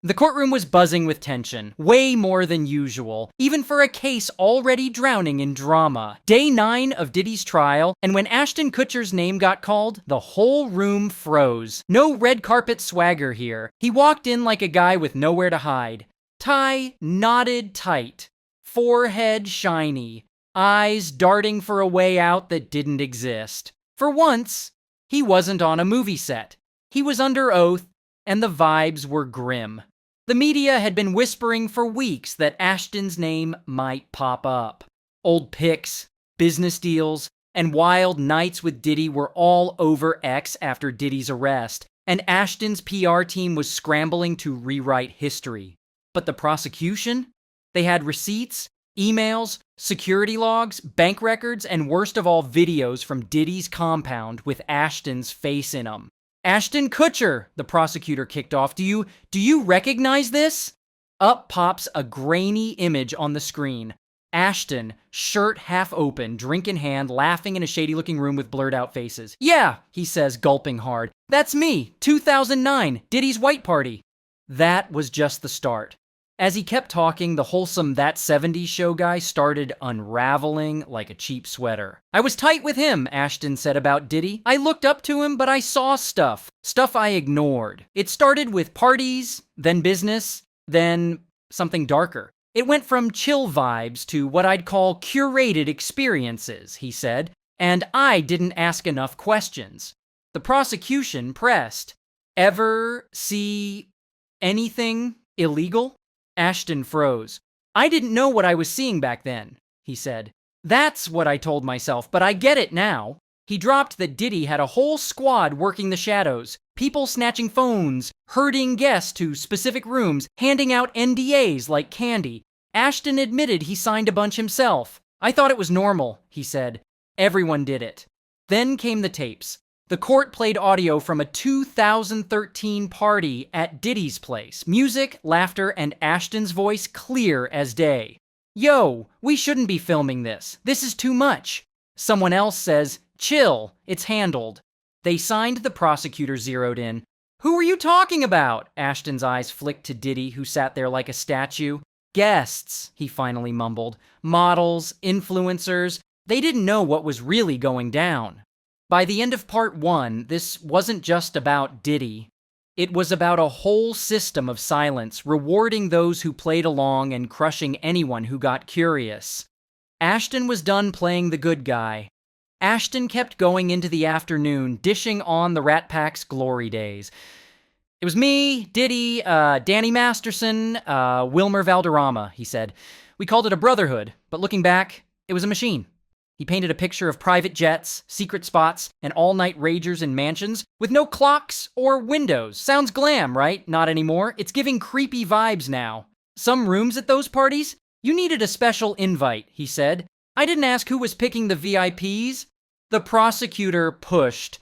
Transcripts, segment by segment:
The courtroom was buzzing with tension, way more than usual, even for a case already drowning in drama. Day 9 of Diddy's trial, and when Ashton Kutcher's name got called, the whole room froze. No red carpet swagger here. He walked in like a guy with nowhere to hide. Tie knotted tight, forehead shiny, eyes darting for a way out that didn't exist. For once, he wasn't on a movie set. He was under oath, and the vibes were grim. The media had been whispering for weeks that Ashton's name might pop up. Old pics, business deals, and wild nights with Diddy were all over X after Diddy's arrest, and Ashton's PR team was scrambling to rewrite history. But the prosecution? They had receipts, emails, security logs, bank records, and worst of all, videos from Diddy's compound with Ashton's face in them. Ashton Kutcher, the prosecutor kicked off. Do you recognize this? Up pops a grainy image on the screen. Ashton, shirt half open, drink in hand, laughing in a shady-looking room with blurred-out faces. Yeah, he says, gulping hard. That's me, 2009, Diddy's White Party. That was just the start. As he kept talking, the wholesome That 70s Show guy started unraveling like a cheap sweater. I was tight with him, Ashton said about Diddy. I looked up to him, but I saw stuff I ignored. It started with parties, then business, then something darker. It went from chill vibes to what I'd call curated experiences, he said, and I didn't ask enough questions. The prosecution pressed. Ever see anything illegal? Ashton froze. I didn't know what I was seeing back then, he said. That's what I told myself, but I get it now. He dropped that Diddy had a whole squad working the shadows, people snatching phones, herding guests to specific rooms, handing out NDAs like candy. Ashton admitted he signed a bunch himself. I thought it was normal, he said. Everyone did it. Then came the tapes. The court played audio from a 2013 party at Diddy's place. Music, laughter, and Ashton's voice clear as day. Yo, we shouldn't be filming this. This is too much. Someone else says, chill, it's handled. They signed, the prosecutor zeroed in. Who were you talking about? Ashton's eyes flicked to Diddy, who sat there like a statue. Guests, he finally mumbled. Models, influencers. They didn't know what was really going down. By the end of part 1, this wasn't just about Diddy. It was about a whole system of silence, rewarding those who played along and crushing anyone who got curious. Ashton was done playing the good guy. Ashton kept going into the afternoon, dishing on the Rat Pack's glory days. It was me, Diddy, Danny Masterson, Wilmer Valderrama, he said. We called it a brotherhood, but looking back, it was a machine. He painted a picture of private jets, secret spots, and all-night ragers in mansions with no clocks or windows. Sounds glam, right? Not anymore. It's giving creepy vibes now. Some rooms at those parties? You needed a special invite, he said. I didn't ask who was picking the VIPs. The prosecutor pushed.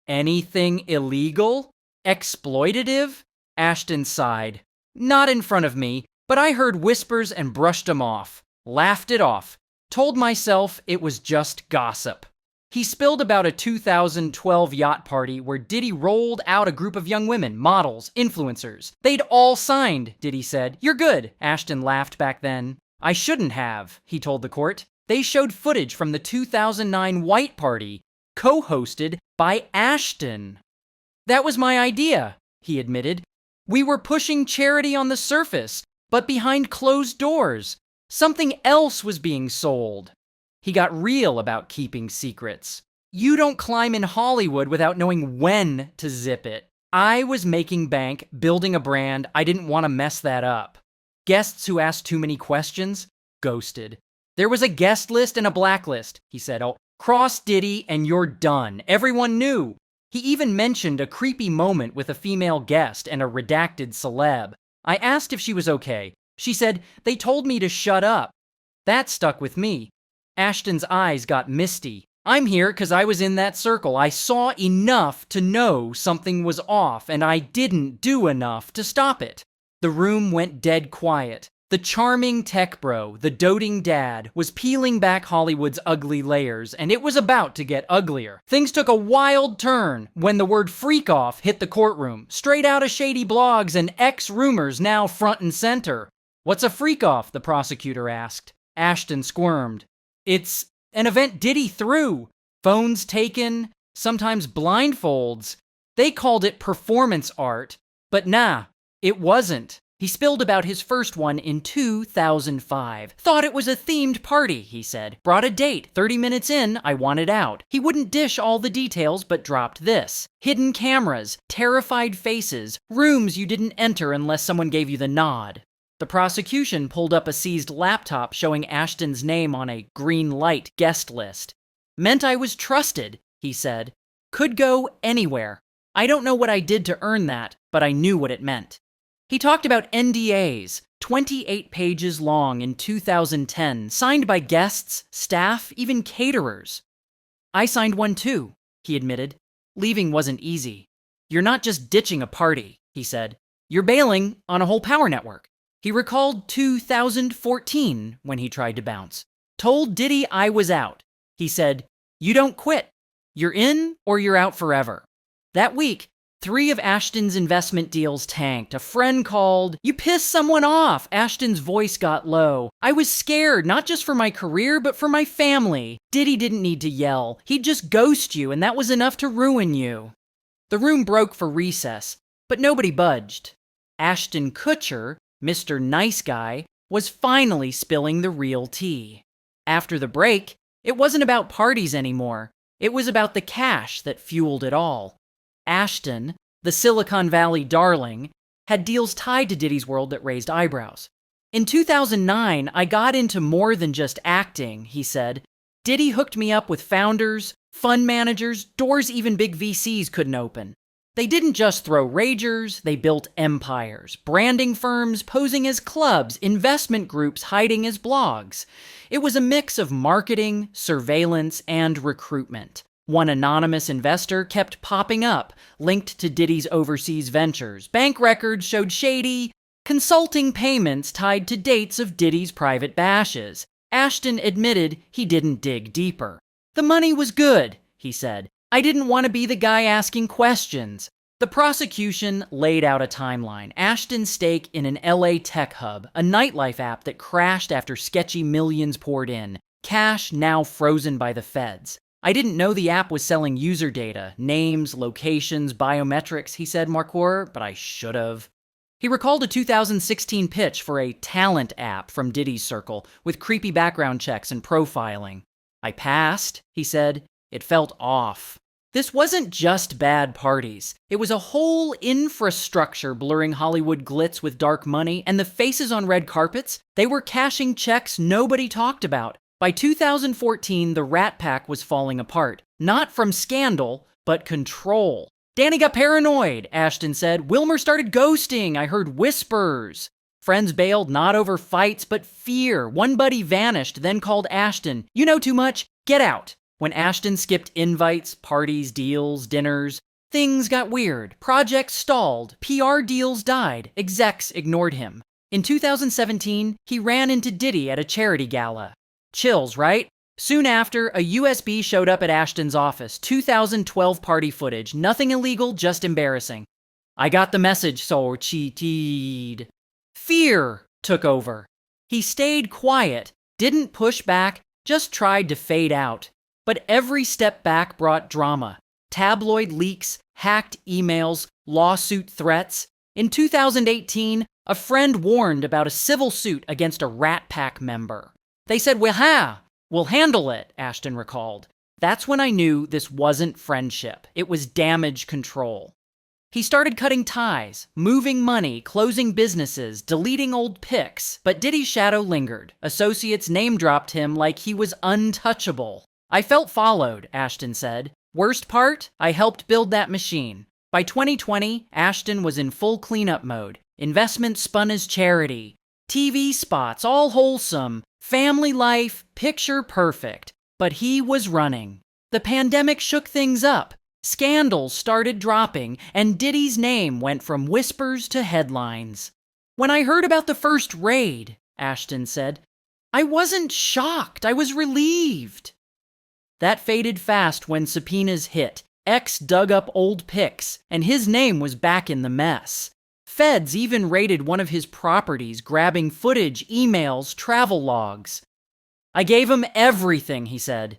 Anything illegal? Exploitative? Ashton sighed. Not in front of me, but I heard whispers and brushed them off. Laughed it off. Told myself it was just gossip. He spilled about a 2012 yacht party where Diddy rolled out a group of young women, models, influencers. They'd all signed, Diddy said. You're good, Ashton laughed back then. I shouldn't have, he told the court. They showed footage from the 2009 White Party, co-hosted by Ashton. That was my idea, he admitted. We were pushing charity on the surface, but behind closed doors. Something else was being sold. He got real about keeping secrets. You don't climb in Hollywood without knowing when to zip it. I was making bank, building a brand. I didn't want to mess that up. Guests who asked too many questions? Ghosted. There was a guest list and a blacklist, he said. Oh, cross Diddy and you're done. Everyone knew. He even mentioned a creepy moment with a female guest and a redacted celeb. I asked if she was okay. She said, they told me to shut up. That stuck with me. Ashton's eyes got misty. I'm here because I was in that circle. I saw enough to know something was off, and I didn't do enough to stop it. The room went dead quiet. The charming tech bro, the doting dad, was peeling back Hollywood's ugly layers, and it was about to get uglier. Things took a wild turn when the word Freakoff hit the courtroom, straight out of shady blogs and ex-rumors now front and center. "What's a Freakoff?" the prosecutor asked. Ashton squirmed. "It's an event Diddy threw. Phones taken, sometimes blindfolds. They called it performance art, but nah, it wasn't." He spilled about his first one in 2005. "Thought it was a themed party," he said. "Brought a date. 30 minutes in, I wanted out." He wouldn't dish all the details, but dropped this: hidden cameras, terrified faces, rooms you didn't enter unless someone gave you the nod. The prosecution pulled up a seized laptop showing Ashton's name on a green light guest list. "Meant I was trusted," he said. "Could go anywhere. I don't know what I did to earn that, but I knew what it meant." He talked about NDAs, 28 pages long in 2010, signed by guests, staff, even caterers. "I signed one too," he admitted. "Leaving wasn't easy. You're not just ditching a party," he said. "You're bailing on a whole power network." He recalled 2014 when he tried to bounce. "Told Diddy I was out." He said, "You don't quit. You're in or you're out forever." That week, 3 of Ashton's investment deals tanked. A friend called. "You pissed someone off." Ashton's voice got low. "I was scared, not just for my career, but for my family." Diddy didn't need to yell. He'd just ghost you, and that was enough to ruin you. The room broke for recess, but nobody budged. Ashton Kutcher, Mr. Nice Guy, was finally spilling the real tea. After the break, it wasn't about parties anymore. It was about the cash that fueled it all. Ashton, the Silicon Valley darling, had deals tied to Diddy's world that raised eyebrows. "In 2009, I got into more than just acting," he said. "Diddy hooked me up with founders, fund managers, doors even big VCs couldn't open. They didn't just throw ragers, they built empires, branding firms posing as clubs, investment groups hiding as blogs. It was a mix of marketing, surveillance, and recruitment. One anonymous investor kept popping up, linked to Diddy's overseas ventures. Bank records showed shady consulting payments tied to dates of Diddy's private bashes. Ashton admitted he didn't dig deeper. The money was good, he said. I didn't want to be the guy asking questions." The prosecution laid out a timeline. Ashton's stake in an LA tech hub, a nightlife app that crashed after sketchy millions poured in. Cash now frozen by the feds. "I didn't know the app was selling user data, names, locations, biometrics," he said, Marqueur, "but I should have." He recalled a 2016 pitch for a talent app from Diddy's circle with creepy background checks and profiling. "I passed," he said. "It felt off." This wasn't just bad parties. It was a whole infrastructure blurring Hollywood glitz with dark money, and the faces on red carpets, they were cashing checks nobody talked about. By 2014, the Rat Pack was falling apart. Not from scandal, but control. "Danny got paranoid," Ashton said. "Wilmer started ghosting. I heard whispers." Friends bailed not over fights, but fear. One buddy vanished, then called Ashton. "You know too much. Get out." When Ashton skipped invites, parties, deals, dinners, things got weird. Projects stalled. PR deals died. Execs ignored him. In 2017, he ran into Diddy at a charity gala. Chills, right? Soon after, a USB showed up at Ashton's office. 2012 party footage. Nothing illegal, just embarrassing. "I got the message, so cheated." Fear took over. He stayed quiet, didn't push back, just tried to fade out. But every step back brought drama. Tabloid leaks, hacked emails, lawsuit threats. In 2018, a friend warned about a civil suit against a Rat Pack member. "They said, we'll handle it," Ashton recalled. "That's when I knew this wasn't friendship. It was damage control." He started cutting ties, moving money, closing businesses, deleting old pics. But Diddy's shadow lingered. Associates name-dropped him like he was untouchable. "I felt followed," Ashton said. "Worst part? I helped build that machine." By 2020, Ashton was in full cleanup mode. Investment spun as charity. TV spots, all wholesome. Family life, picture perfect. But he was running. The pandemic shook things up. Scandals started dropping, and Diddy's name went from whispers to headlines. "When I heard about the first raid," Ashton said. I wasn't shocked. I was relieved. That faded fast when subpoenas hit. X dug up old pics, and his name was back in the mess. Feds even raided one of his properties, grabbing footage, emails, travel logs. I gave him everything, he said.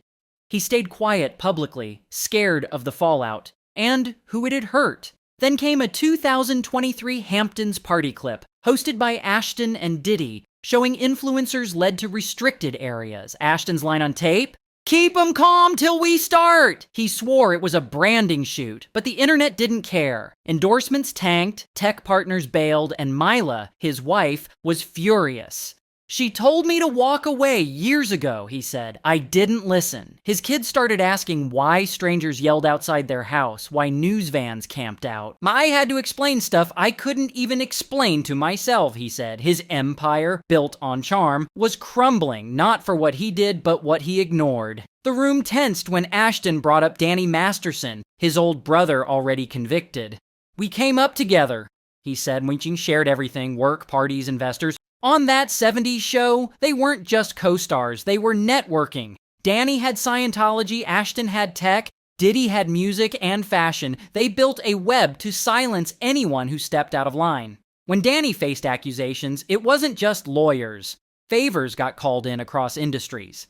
He stayed quiet publicly, scared of the fallout, and who it had hurt. Then came a 2023 Hamptons party clip, hosted by Ashton and Diddy, showing influencers led to restricted areas. Ashton's line on tape? Keep 'em calm till we start! He swore it was a branding shoot, but the internet didn't care. Endorsements tanked, tech partners bailed, and Mila, his wife, was furious. She told me to walk away years ago, he said. I didn't listen. His kids started asking why strangers yelled outside their house, why news vans camped out. I had to explain stuff I couldn't even explain to myself, he said. His empire, built on charm, was crumbling, not for what he did, but what he ignored. The room tensed when Ashton brought up Danny Masterson, his old brother already convicted. We came up together, he said, when she shared everything, work, parties, investors. On that 70s show, they weren't just co-stars, they were networking. Danny had Scientology, Ashton had tech, Diddy had music and fashion. They built a web to silence anyone who stepped out of line. When Danny faced accusations, it wasn't just lawyers. Favors got called in across industries.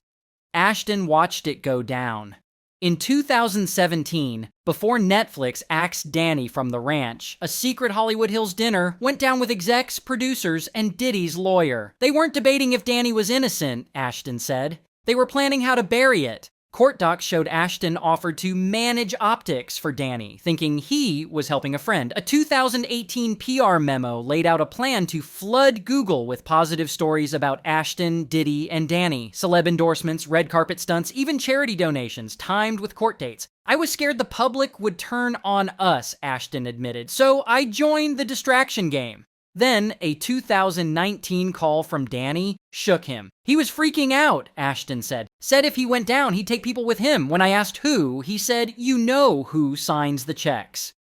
Ashton watched it go down. In 2017, before Netflix axed Danny from the ranch, a secret Hollywood Hills dinner went down with execs, producers, and Diddy's lawyer. They weren't debating if Danny was innocent, Ashton said. They were planning how to bury it. Court docs showed Ashton offered to manage optics for Danny, thinking he was helping a friend. A 2018 PR memo laid out a plan to flood Google with positive stories about Ashton, Diddy, and Danny. Celeb endorsements, red carpet stunts, even charity donations, timed with court dates. I was scared the public would turn on us, Ashton admitted, so I joined the distraction game. Then, a 2019 call from Danny shook him. He was freaking out, Ashton said. Said if he went down, he'd take people with him. When I asked who, he said, you know who signs the checks.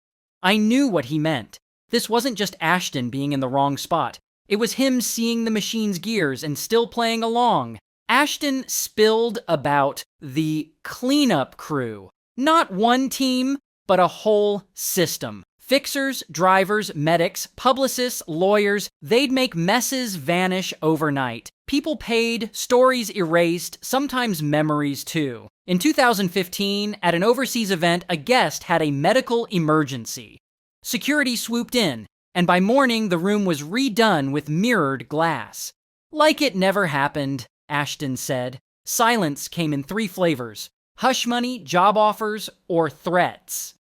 I knew what he meant. This wasn't just Ashton being in the wrong spot. It was him seeing the machine's gears and still playing along. Ashton spilled about the cleanup crew. Not one team, but a whole system. Fixers, drivers, medics, publicists, lawyers, they'd make messes vanish overnight. People paid, stories erased, sometimes memories too. In 2015, at an overseas event, a guest had a medical emergency. Security swooped in, and by morning the room was redone with mirrored glass. Like it never happened, Ashton said. Silence came in 3 flavors: hush money, job offers, or threats.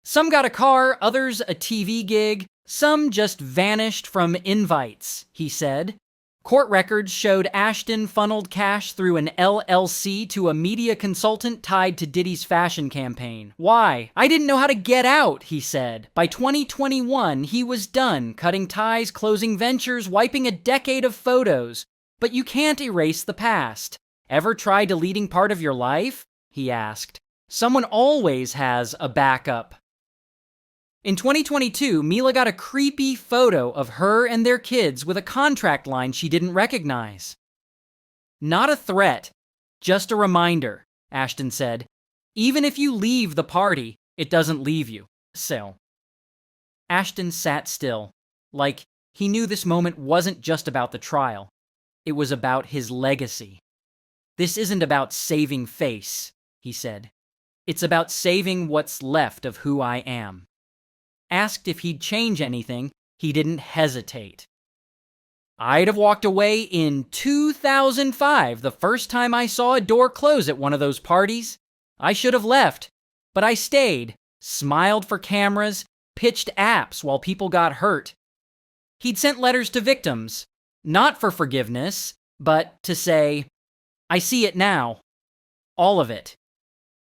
Some got a car, others a TV gig, some just vanished from invites, he said. Court records showed Ashton funneled cash through an LLC to a media consultant tied to Diddy's fashion campaign. Why? I didn't know how to get out, he said. By 2021, he was done, cutting ties, closing ventures, wiping a decade of photos. But you can't erase the past. Ever try deleting part of your life? He asked. Someone always has a backup. In 2022, Mila got a creepy photo of her and their kids with a contract line she didn't recognize. Not a threat, just a reminder, Ashton said. Even if you leave the party, it doesn't leave you. So. Ashton sat still, like he knew this moment wasn't just about the trial. It was about his legacy. This isn't about saving face, he said. It's about saving what's left of who I am. Asked if he'd change anything, he didn't hesitate. I'd have walked away in 2005, the first time I saw a door close at one of those parties. I should have left, but I stayed, smiled for cameras, pitched apps while people got hurt. He'd sent letters to victims, not for forgiveness, but to say, I see it now. All of it.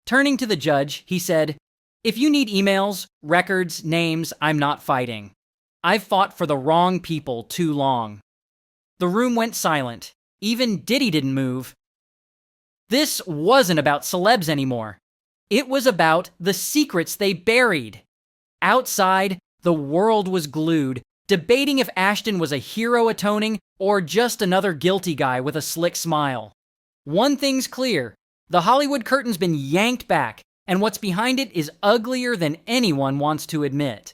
Turning to the judge, he said, if you need emails, records, names, I'm not fighting. I've fought for the wrong people too long. The room went silent. Even Diddy didn't move. This wasn't about celebs anymore. It was about the secrets they buried. Outside, the world was glued, debating if Ashton was a hero atoning or just another guilty guy with a slick smile. One thing's clear, the Hollywood curtain's been yanked back, and what's behind it is uglier than anyone wants to admit.